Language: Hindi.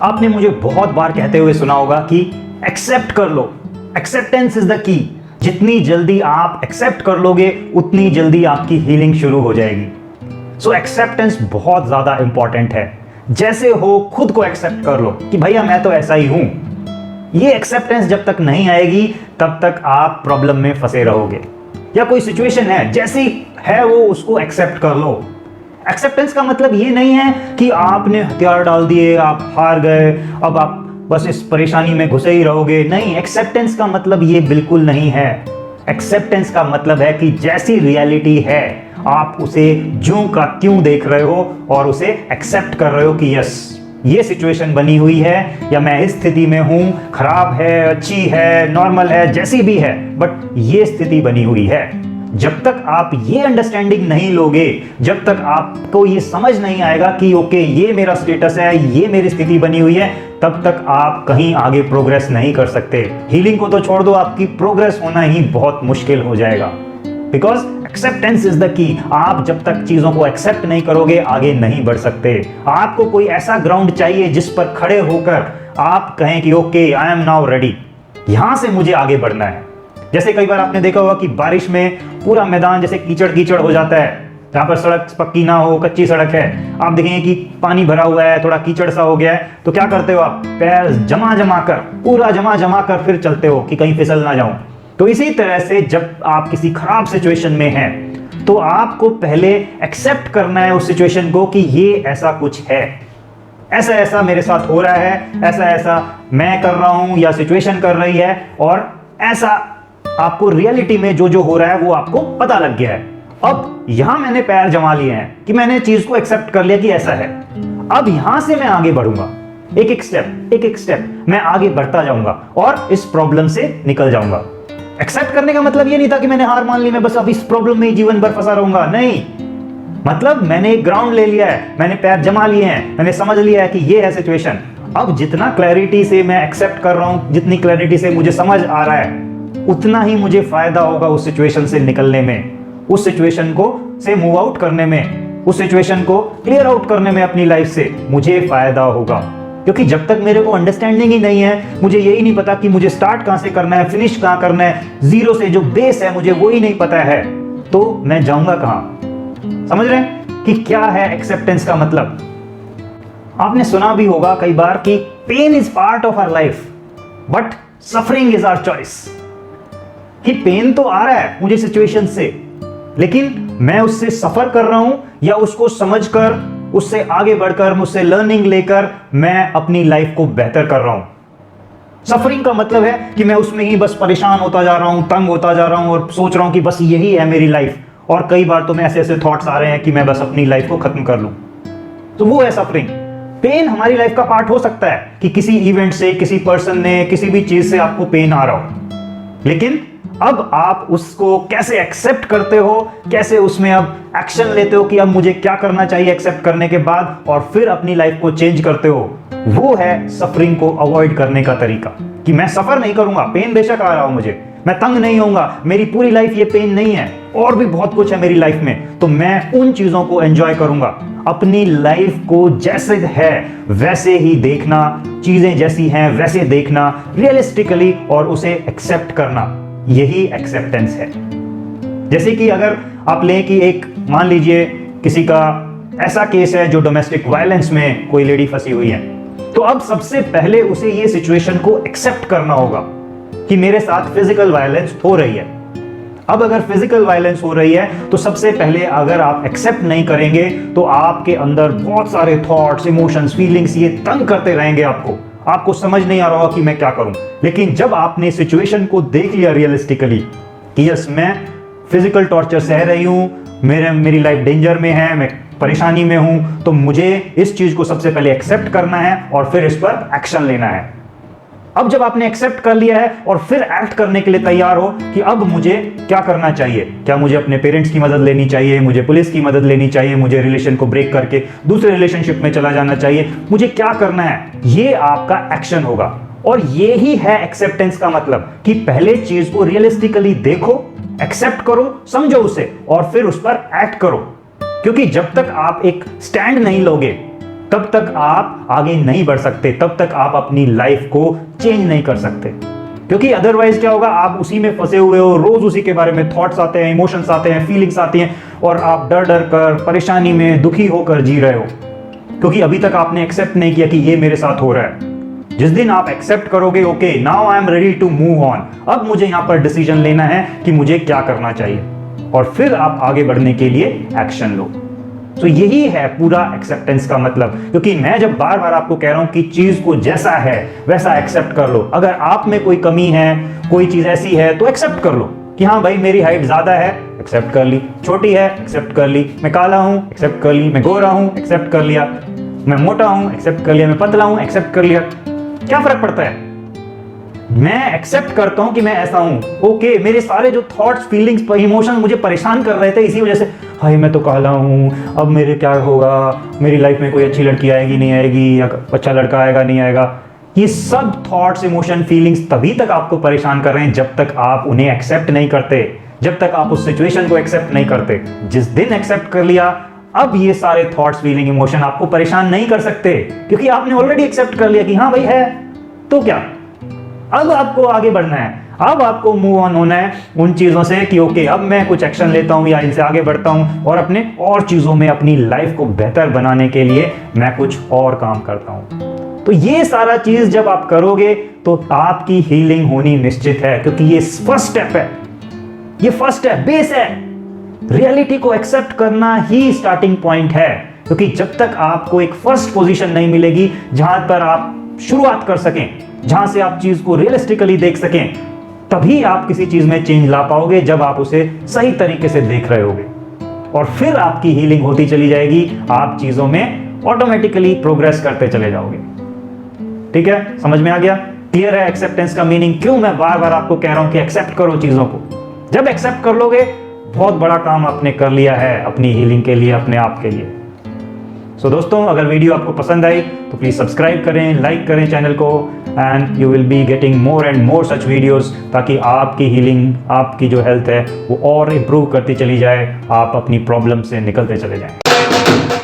आपने मुझे बहुत बार कहते हुए सुना होगा कि एक्सेप्ट कर लो, एक्सेप्टेंस इज द की। जितनी जल्दी आप एक्सेप्ट कर लोगे उतनी जल्दी आपकी हीलिंग शुरू हो जाएगी। सो एक्सेप्टेंस बहुत ज्यादा इंपॉर्टेंट है। जैसे हो खुद को एक्सेप्ट कर लो कि भैया मैं तो ऐसा ही हूं। ये एक्सेप्टेंस जब तक नहीं आएगी तब तक आप प्रॉब्लम में फंसे रहोगे। या कोई सिचुएशन है जैसी है वो उसको एक्सेप्ट कर लो। एक्सेप्टेंस का मतलब ये नहीं है कि आपने हथियार डाल दिए, आप हार गए, अब आप बस इस परेशानी में घुसे ही रहोगे। नहीं, एक्सेप्टेंस का मतलब ये बिल्कुल नहीं है। एक्सेप्टेंस का मतलब है कि जैसी रियलिटी है आप उसे ज्यों का त्यों देख रहे हो और उसे एक्सेप्ट कर रहे हो कि यस ये सिचुएशन बनी हुई है या मैं इस स्थिति में हूं, खराब है, अच्छी है, नॉर्मल है, जैसी भी है, बट ये स्थिति बनी हुई है। जब तक आप ये अंडरस्टैंडिंग नहीं लोगे, जब तक आपको ये समझ नहीं आएगा कि ओके ये मेरा स्टेटस है, ये मेरी स्थिति बनी हुई है, तब तक आप कहीं आगे प्रोग्रेस नहीं कर सकते। हीलिंग को तो छोड़ दो, आपकी प्रोग्रेस होना ही बहुत मुश्किल हो जाएगा। Because acceptance is the key. आप जब तक चीजों को एक्सेप्ट नहीं करोगे आगे नहीं बढ़ सकते। आपको कोई ऐसा ग्राउंड चाहिए जिस पर खड़े होकर आप कहें कि okay I am now ready, यहां से मुझे आगे बढ़ना है। जैसे कई बार आपने देखा होगा कि बारिश में पूरा मैदान जैसे कीचड़ कीचड़ हो जाता है, जहां पर सड़क पक्की ना हो, कच्ची सड़क है, आप देखेंगे कि पानी भरा हुआ है, थोड़ा कीचड़ सा हो गया है, तो क्या करते हो आप? पैर जमा जमा कर, पूरा जमा जमा कर फिर चलते हो कि कहीं फिसल ना जाऊं। तो इसी तरह से जब आप किसी खराब सिचुएशन में हैं तो आपको पहले एक्सेप्ट करना है उस सिचुएशन को कि ये ऐसा कुछ है, ऐसा ऐसा मेरे साथ हो रहा है, ऐसा ऐसा मैं कर रहा हूं या सिचुएशन कर रही है, और ऐसा आपको रियलिटी में जो जो हो रहा है वो आपको पता लग गया है। अब यहां मैंने पैर जमा लिए हैं कि मैंने चीज को एक्सेप्ट कर लिया कि ऐसा है। अब यहां से मैं आगे बढ़ूंगा, एक एक स्टेप मैं आगे बढ़ता जाऊंगा और इस प्रॉब्लम से निकल जाऊंगा। एक्सेप्ट करने का मतलब ये नहीं था कि मैंने हार मान ली, मैं बस अब इस प्रॉब्लम में ही जीवन भर फंसा रहूंगा। नहीं, मतलब मैंने एक ग्राउंड ले लिया है, मैंने पैर जमा लिए हैं, मैंने समझ लिया है कि ये है सिचुएशन। अब जितना क्लैरिटी से मैं एक्सेप्ट कर रहा हूं, जितनी क्लैरिटी से मुझे समझ आ रहा है, उतना ही मुझे फायदा होगा उस सिचुएशन से निकलने में, उस सिचुएशन को से मूव आउट करने में, उस सिचुएशन को क्लियर आउट करने में अपनी लाइफ से मुझे फायदा होगा। क्योंकि जब तक मेरे को अंडरस्टैंडिंग ही नहीं है, मुझे यही नहीं पता कि मुझे स्टार्ट कहां से करना है, फिनिश कहां करना है, जीरो से जो बेस है मुझे वो ही नहीं पता है, तो मैं जाऊंगा कहां? समझ रहे हैं कि क्या है एक्सेप्टेंस का मतलब? आपने सुना भी होगा कई बार कि pain is part of our life but suffering is our choice. कि पेन तो आ रहा है मुझे सिचुएशन से, लेकिन मैं उससे सफर कर रहा हूं या उसको समझकर, उससे आगे बढ़कर, मुझसे लर्निंग लेकर मैं अपनी लाइफ को बेहतर कर रहा हूं। सफरिंग का मतलब है कि मैं उसमें ही बस परेशान होता जा रहा हूं, तंग होता जा रहा हूं और सोच रहा हूं कि बस यही है मेरी लाइफ, और कई बार तो मैं ऐसे ऐसे थॉट्स आ रहे हैं कि मैं बस अपनी लाइफ को खत्म कर लूं, तो वो है सफरिंग। पेन हमारी लाइफ का पार्ट हो सकता है कि किसी इवेंट से, किसी पर्सन ने, किसी भी चीज से आपको पेन आ रहा हो, लेकिन अब आप उसको कैसे एक्सेप्ट करते हो, कैसे उसमें अब एक्शन लेते हो कि अब मुझे क्या करना चाहिए एक्सेप्ट करने के बाद, और फिर अपनी लाइफ को चेंज करते हो, वो है सफरिंग को अवॉइड करने का तरीका। कि मैं सफर नहीं करूंगा, पेन बेशक आ रहा हो मुझे, मैं तंग नहीं होऊंगा, मेरी पूरी लाइफ ये पेन नहीं है, और भी बहुत कुछ है मेरी लाइफ में, तो मैं उन चीजों को एंजॉय करूंगा। अपनी लाइफ को जैसे है वैसे ही देखना, चीजें जैसी हैं वैसे देखना रियलिस्टिकली, और उसे एक्सेप्ट करना, यही एक्सेप्टेंस है। जैसे कि अगर आप लें कि एक, मान लीजिए किसी का ऐसा केस है जो डोमेस्टिक वायलेंस में कोई लेडी फंसी हुई है, तो अब सबसे पहले उसे ये सिचुएशन को एक्सेप्ट करना होगा कि मेरे साथ फिजिकल वायलेंस हो रही है। अब अगर फिजिकल वायलेंस हो रही है तो सबसे पहले अगर आप एक्सेप्ट नहीं करेंगे तो आपके अंदर बहुत सारे थॉट्स, इमोशंस, फीलिंग्स ये तंग करते रहेंगे आपको समझ नहीं आ रहा होगा कि मैं क्या करूं। लेकिन जब आपने सिचुएशन को देख लिया रियलिस्टिकली कि यस मैं फिजिकल टॉर्चर सह रही हूं, मेरी लाइफ डेंजर में है, मैं परेशानी में हूं, तो मुझे इस चीज को सबसे पहले एक्सेप्ट करना है और फिर इस पर एक्शन लेना है। अब जब आपने एक्सेप्ट कर लिया है और फिर एक्ट करने के लिए तैयार हो कि अब मुझे क्या करना चाहिए, क्या मुझे अपने पेरेंट्स की मदद लेनी चाहिए, मुझे पुलिस की मदद लेनी चाहिए, मुझे रिलेशन को ब्रेक करके दूसरे रिलेशनशिप में चला जाना चाहिए, मुझे क्या करना है, ये आपका एक्शन होगा। और ये ही है एक्सेप्टेंस का मतलब कि पहले चीज को रियलिस्टिकली देखो, एक्सेप्ट करो, समझो उसे और फिर उस पर एक्ट करो। क्योंकि जब तक आप एक स्टैंड नहीं लोगे, तब तक आप आगे नहीं बढ़ सकते, तब तक आप अपनी लाइफ को चेंज नहीं कर सकते। क्योंकि अदरवाइज क्या होगा, आप उसी में फंसे हुए हो, रोज उसी के बारे में थॉट्स आते हैं, इमोशंस आते हैं, फीलिंग्स आती हैं, और आप डर डर कर, परेशानी में, दुखी होकर जी रहे हो, क्योंकि अभी तक आपने एक्सेप्ट नहीं किया कि ये मेरे साथ हो रहा है। जिस दिन आप एक्सेप्ट करोगे, okay now I am ready to move on, अब मुझे यहां पर डिसीजन लेना है कि मुझे क्या करना चाहिए, और फिर आप आगे बढ़ने के लिए एक्शन लो। तो यही है पूरा एक्सेप्टेंस का मतलब। क्योंकि मैं जब बार बार आपको कह रहा हूं कि चीज को जैसा है वैसा एक्सेप्ट कर लो। अगर आप में कोई कमी है, कोई चीज ऐसी है, तो एक्सेप्ट कर लो कि हाँ भाई मेरी हाइट ज्यादा है, एक्सेप्ट कर ली, छोटी है, एक्सेप्ट कर ली, मैं काला हूं, एक्सेप्ट कर ली, मैं गोरा हूं, एक्सेप्ट कर लिया, मैं मोटा हूं, एक्सेप्ट कर लिया, मैं पतला हूं, एक्सेप्ट कर लिया। क्या फर्क पड़ता है? मैं एक्सेप्ट करता हूं कि मैं ऐसा हूं, ओके। मेरे सारे जो थॉट्स, फीलिंग्स, इमोशंस मुझे परेशान कर रहे थे, इसी वजह से हाय मैं तो काला हूं, अब मेरे क्या होगा, मेरी लाइफ में कोई अच्छी लड़की आएगी नहीं आएगी, या अच्छा लड़का आएगा नहीं आएगा। ये सब थॉट्स, इमोशन, फीलिंग्स तभी तक आपको परेशान कर रहे हैं जब तक आप उन्हें एक्सेप्ट नहीं करते, जब तक आप उस सिचुएशन को एक्सेप्ट नहीं करते। जिस दिन एक्सेप्ट कर लिया, अब ये सारे थॉट्स, फीलिंग, इमोशन आपको परेशान नहीं कर सकते, क्योंकि आपने ऑलरेडी एक्सेप्ट कर लिया कि हाँ भाई है। तो क्या, अब आपको आगे बढ़ना है, अब आपको मूव ऑन होना है उन चीजों से कि ओके अब मैं कुछ एक्शन लेता हूं या इनसे आगे बढ़ता हूं, और अपने और चीजों में अपनी लाइफ को बेहतर बनाने के लिए मैं कुछ और काम करता हूं। तो ये सारा चीज जब आप करोगे तो आपकी हीलिंग होनी निश्चित है, क्योंकि ये फर्स्ट स्टेप है, ये फर्स्ट है, बेस है। रियलिटी को एक्सेप्ट करना ही स्टार्टिंग पॉइंट है, क्योंकि जब तक आपको एक फर्स्ट पोजीशन नहीं मिलेगी जहां पर आप शुरुआत कर सकें, जहां से आप चीज को रियलिस्टिकली देख सकें, तभी आप किसी चीज में चेंज ला पाओगे, जब आप उसे सही तरीके से देख रहे होगे, और फिर आपकी हीलिंग होती चली जाएगी। आप चीजों में ऑटोमेटिकली प्रोग्रेस करते चले जाओगे। ठीक है, समझ में आ गया? क्लियर है एक्सेप्टेंस का मीनिंग? क्यों मैं बार बार आपको कह रहा हूं कि एक्सेप्ट करो चीजों को। जब एक्सेप्ट कर लोगे, बहुत बड़ा काम आपने कर लिया है अपनी हीलिंग के लिए, अपने आप के लिए। सो दोस्तों, अगर वीडियो आपको पसंद आई तो प्लीज सब्सक्राइब करें, लाइक करें चैनल को, and you will be getting more and more such videos, ताकि आपकी हीलिंग, आपकी जो हेल्थ है वो और इम्प्रूव करती चली जाए, आप अपनी प्रॉब्लम से निकलते चले जाएं।